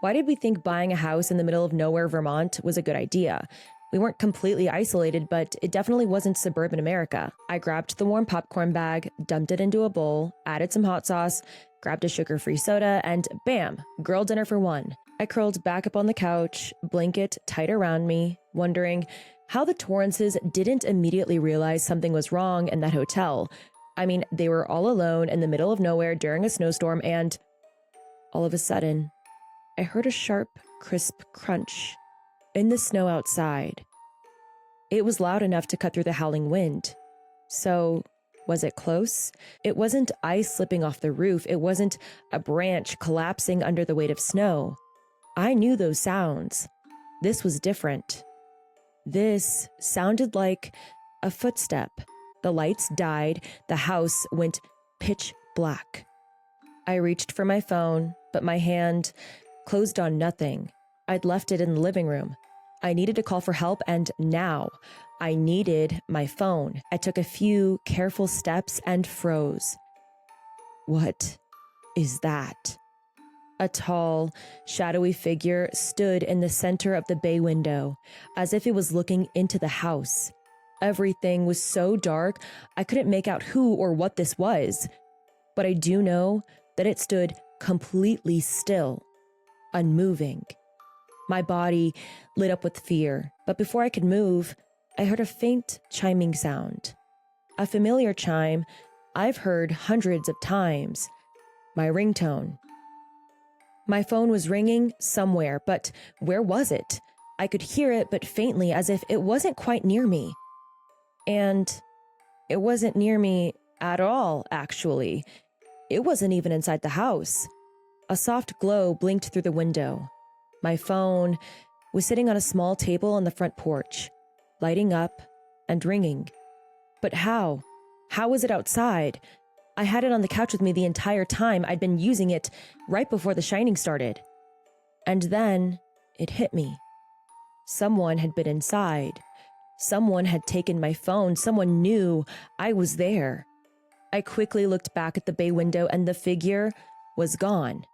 Why did we think buying a house in the middle of nowhere, Vermont was a good idea? We weren't completely isolated, but it definitely wasn't suburban America. I grabbed the warm popcorn bag, dumped it into a bowl, added some hot sauce, grabbed a sugar-free soda, and bam, girl dinner for one. I curled back up on the couch, blanket tight around me, wondering how the Torrances didn't immediately realize something was wrong in that hotel. I mean, they were all alone in the middle of nowhere during a snowstorm, and all of a sudden, I heard a sharp, crisp crunch in the snow outside. It was loud enough to cut through the howling wind. So, was it close? It wasn't ice slipping off the roof. It wasn't a branch collapsing under the weight of snow. I knew those sounds. This was different. This sounded like a footstep. The lights died. The house went pitch black. I reached for my phone, but my hand closed on nothing. I'd left it in the living room. I needed to call for help, and now I needed my phone. I took a few careful steps and froze. What is that? A tall, shadowy figure stood in the center of the bay window, as if it was looking into the house. Everything was so dark, I couldn't make out who or what this was. But I do know that it stood completely still, unmoving. My body lit up with fear, but before I could move, I heard a faint chiming sound. A familiar chime I've heard hundreds of times. My ringtone. My phone was ringing somewhere, but where was it? I could hear it, but faintly, as if it wasn't quite near me. And it wasn't near me at all, actually. It wasn't even inside the house. A soft glow blinked through the window. My phone was sitting on a small table on the front porch, lighting up and ringing. But how? How was it outside? I had it on the couch with me the entire time. I'd been using it right before The Shining started. And then it hit me. Someone had been inside. Someone had taken my phone. Someone knew I was there. I quickly looked back at the bay window, and the figure was gone.